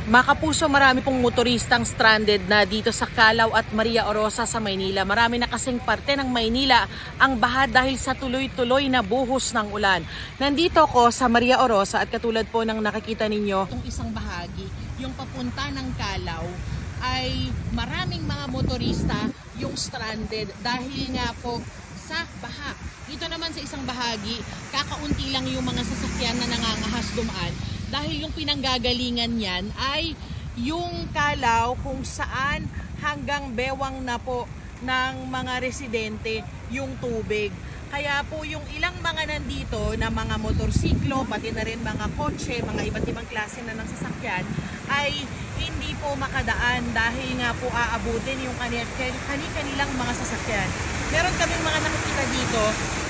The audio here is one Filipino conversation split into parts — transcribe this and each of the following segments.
Mga kapuso, marami pong motoristang stranded na dito sa Calao at Maria Orosa sa Maynila. Marami na kasing parte ng Maynila ang baha dahil sa tuloy-tuloy na buhos ng ulan. Nandito ako sa Maria Orosa at katulad po ng nakikita ninyo, itong isang bahagi, yung papunta ng Calao, ay maraming mga motorista yung stranded dahil nga po sa baha. Dito naman sa isang bahagi, kakaunti lang yung mga sasakyan na nangangahas dumaan. Dahil yung pinanggagalingan niyan ay yung Calao kung saan hanggang bewang na po ng mga residente yung tubig. Kaya po yung ilang mga nandito na mga motorsiklo, pati na rin mga kotse, mga iba't ibang klase na ng sasakyan ay hindi po makadaan dahil nga po aabutin yung kanilang mga sasakyan. Meron kaming mga nakikita dito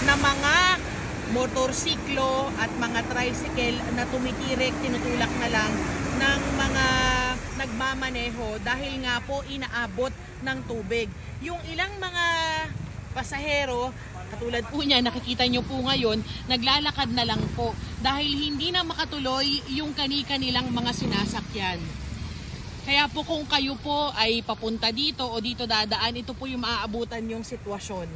na mga motorsiklo at mga tricycle na tumitirik, tinutulak na lang ng mga nagmamaneho dahil nga po inaabot ng tubig. Yung ilang mga pasahero, katulad po niya, nakikita nyo po ngayon, naglalakad na lang po dahil hindi na makatuloy yung kanilang mga sinasakyan. Kaya po kung kayo po ay papunta dito o dito dadaan, ito po yung maaabutan yung sitwasyon.